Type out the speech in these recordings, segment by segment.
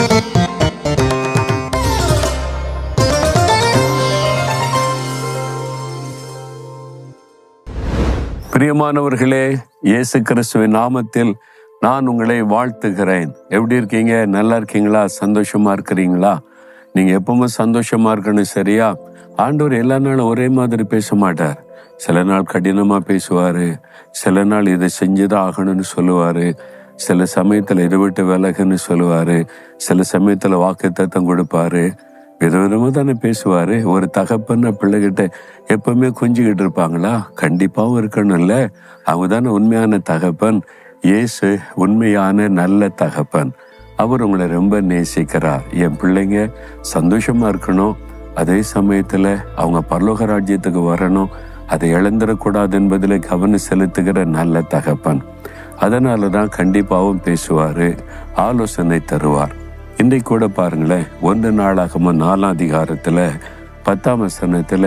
பிரியமானவர்களே, இயேசு கிறிஸ்துவின் நாமத்தில் நான் உங்களை வாழ்த்துகிறேன். எப்படி இருக்கீங்க? நல்லா இருக்கீங்களா? சந்தோஷமா இருக்கிறீங்களா? நீங்க எப்பவுமே சந்தோஷமா இருக்கணும், சரியா? ஆண்டவர் எல்லா நாளும் ஒரே மாதிரி பேச மாட்டார். சில நாள் கடினமா பேசுவாரு, சில நாள் இதை செஞ்சுதான் ஆகணும்னு சொல்லுவாரு, சில சமயத்துல இதை விட்டு விலகுன்னு சொல்லுவாரு, சில சமயத்துல வாக்குத்தத்தம் கொடுப்பாரு. விதவிதமா தானே பேசுவாரு. ஒரு தகப்பன் பிள்ளைகிட்ட எப்பவுமே குஞ்சிக்கிட்டு இருப்பாங்களா? கண்டிப்பாவும் இருக்கணும்ல. அவங்க தானே உண்மையான தகப்பன். இயேசு உண்மையான நல்ல தகப்பன். அவர் உங்களை ரொம்ப நேசிக்கிறார். என் பிள்ளைங்க சந்தோஷமா இருக்கணும், அதே சமயத்துல அவங்க பரலோக ராஜ்யத்துக்கு வரணும், அதை இழந்துடக்கூடாது என்பதில் கவனம் செலுத்துகிற நல்ல தகப்பன். அதனாலதான் கண்டிப்பாவும் பேசுவாரு, ஆலோசனை தருவார். இன்றைக்கு கூட பாருங்களேன், 1 நாளாகமம் 4ஆம் அதிகாரத்துல 10ஆம் வசனத்துல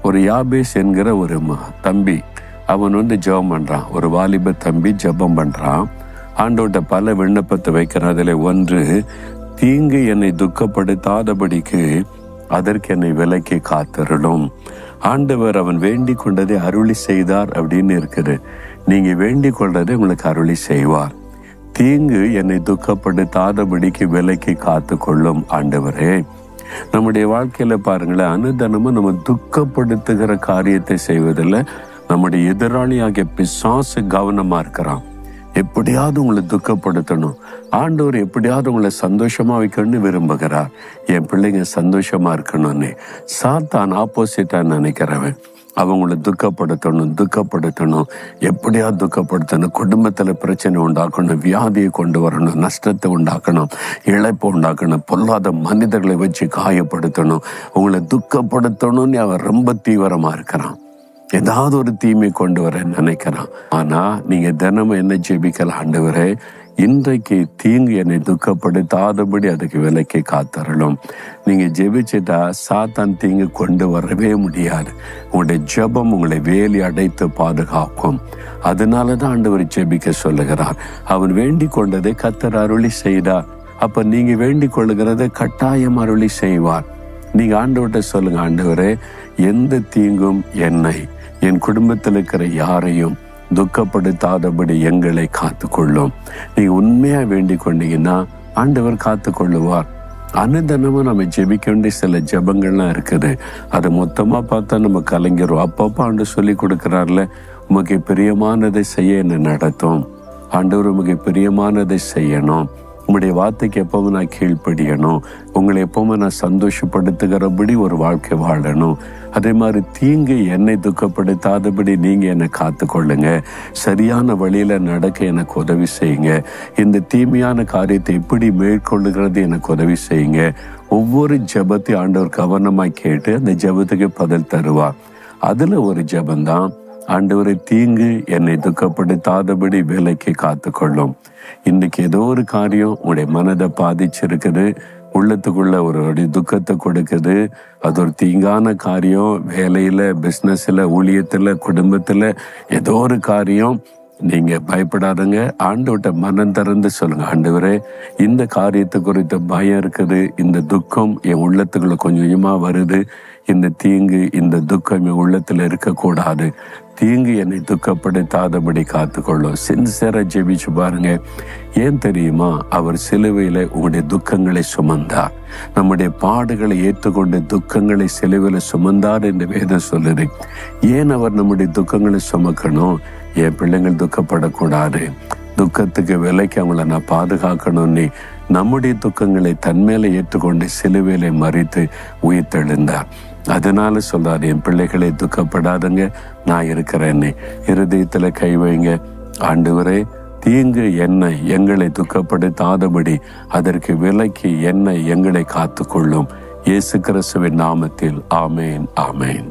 ஒரு யாபேஸ் என்கிற ஒரு தம்பி, அவன் ஜெபம் பண்றான். ஒரு வாலிப தம்பி ஜெபம் பண்றான். ஆண்டவர்கிட்ட பல விண்ணப்பத்தை வைக்கிறான். அதுல ஒன்று, தீங்கு என்னை துக்கப்படுத்தாதபடிக்கு அதற்கு என்னை விலக்கி காத்திரணும். ஆண்டவர் அவன் வேண்டிக் கொண்டதை அருளி செய்தார் அப்படின்னு இருக்குது. நீங்க வேண்டிக் கொள்றதை உங்களுக்கு அருளி செய்வார். தீங்கு என்னை துக்கப்படுத்தாதபடிக்கு விலக்கி காத்து கொள்ளும் ஆண்டவரே. நம்முடைய வாழ்க்கையில பாருங்களேன், அனுதினமும் நம்ம துக்கப்படுத்துகிற காரியத்தை செய்வதில் நம்முடைய எதிராளியாகிய பிசாசு கவனமா இருக்கிறான். எப்படியாவது உங்களை துக்கப்படுத்தணும். ஆண்டவர் எப்படியாவது உங்களை சந்தோஷமா வைக்கணும்னு விரும்புகிறார். என் பிள்ளைங்க சந்தோஷமா இருக்கணும்னு. சாத்தான் ஆப்போசிட்டா நினைக்கிறவன். அவங்களை துக்கப்படுத்தணும், எப்படியா துக்கப்படுத்தணும், குடும்பத்துல பிரச்சனை உண்டாக்கணும், வியாதியை கொண்டு வரணும், நஷ்டத்தை உண்டாக்கணும், இழப்பை உண்டாக்கணும், பொல்லாத மனிதர்களை வச்சு காயப்படுத்தணும், உங்களை துக்கப்படுத்தணும்னு அவன் ரொம்ப தீவிரமா இருக்கிறான். ஏதாவது ஒரு தீமை கொண்டு வர நினைக்கிறான். ஆனா நீங்க தினமும் என்ன ஜெபிக்கலாம்? ஆண்டவரே, இன்றைக்கு தீங்கு என்னை துக்கப்படுத்தாதபடி அதுக்கு விலக்கி காத்தரலும். நீங்க ஜெபிச்சுட்டா சாத்தான் தீங்கு கொண்டு வரவே முடியாது. உங்களுடைய ஜெபம் உங்களை வேலி அடைத்து பாதுகாக்கும். அதனாலதான் ஆண்டவர் ஜெபிக்க சொல்லுகிறார். அவன் வேண்டிக் கொண்டதை கர்த்தர் அருளி செய்தார். அப்ப நீங்க வேண்டிக் கொள்ளுகிறதை கட்டாயம் அருளி செய்வார். நீங்க ஆண்டவர்கிட்ட சொல்லுங்க, ஆண்டவரே, எந்த தீங்கும் என்னை, என் குடும்பத்தில் இருக்கிற யாரையும் துக்கப்படுத்தாதபடி எங்களை காத்து கொள்ளும். நீங்க உண்மையா வேண்டிக் கொண்டீங்கன்னா ஆண்டவர் காத்து கொள்ளுவார். அனுதினமும் நம்ம ஜெபிக்க வேண்டிய சில ஜெபங்கள்லாம் இருக்குது. அதை மொத்தமா பார்த்தா நம்ம கலங்கிறோம். அப்பப்போ ஆண்டு சொல்லி கொடுக்கிறார்ல, உமக்கு பிரியமானதை செய்ய என்ன நடத்தும். ஆண்டவர் உமக்கு பிரியமானதை செய்யணும். உங்களுடைய வார்த்தைக்கு எப்பவும் நான் கீழ்ப்படியணும். உங்களை எப்பவுமே நான் சந்தோஷப்படுத்துகிறபடி ஒரு வாழ்க்கை வாழணும். அதே மாதிரி தீங்கு என்னை துக்கப்படுத்தாதபடி நீங்க என்னை காத்து கொள்ளுங்க. சரியான வழியில நடக்க எனக்கு உதவி செய்யுங்க. இந்த தீமையான காரியத்தை எப்படி மேற்கொள்ளுகிறது எனக்கு உதவி செய்யுங்க. ஒவ்வொரு ஜெபத்தையும் ஆண்டவர் கவனமாய் கேட்டு அந்த ஜெபத்துக்கு பதில் தருவார். அதுல ஒரு ஜெபந்தான், ஆண்டவரை, தீங்கு என்னை துக்கப்படுத்தாதபடி விலக்கி காத்து கொள்ளும். இன்னைக்கு ஏதோ ஒரு காரியம் உங்களுடைய மனதை பாதிச்சிருக்குது, உள்ளத்துக்குள்ள ஒரு துக்கத்தை கொடுக்குது. அது ஒரு தீங்கான காரியம். வேலையில, பிசினஸ்ல, ஊழியத்துல, குடும்பத்துல ஏதோ ஒரு காரியம். நீங்க பயப்படாதங்க. ஆண்டவர்கிட்ட மனம் திறந்து சொல்லுங்க, ஆண்டவரே, இந்த காரியத்தை குறித்த பயம் இருக்குது, இந்த துக்கம் என் உள்ளத்துக்குள்ள கொஞ்சம் கொஞ்சமா வருது, இந்த தீங்கு, இந்த துக்கம் என் உள்ளத்துல இருக்கக்கூடாது, தீங்கு என்னை துக்கப்படுத்தாதபடி காத்துக்கொள்ளும். சின்சியரா ஜெபிச்சு பாருங்க. ஏன் தெரியுமா? அவர் சிலுவையில உங்களுடைய துக்கங்களை சுமந்தார். நம்முடைய பாடுகளை ஏற்றுக்கொண்டு துக்கங்களை சிலுவையில சுமந்தார் என்று வேதம் சொல்லுது. ஏன் அவர் நம்முடைய துக்கங்களை சுமக்கணும்? என் பிள்ளைங்கள் துக்கப்படக்கூடாது, துக்கத்துக்கு விலைக்கு அவங்கள நான் பாதுகாக்கணும்னு நம்முடைய துக்கங்களை தன்மேல ஏற்றுக்கொண்டு சிலுவையில மறித்து உயிர்த்தெழுந்தார். அதனால சொல்றாரு, என் பிள்ளைகளை துக்கப்படாதுங்க, நான் இருக்கிறேன்னு. இருதயத்துல கை வைங்க. ஆண்டவரே, தீங்கு என்னை, எங்களை துக்கப்படுத்தாதபடி அதற்கு விலக்கி என்னை, எங்களை காத்து கொள்ளும். இயேசு கிறிஸ்துவின் நாமத்தில் ஆமேன், ஆமேன்.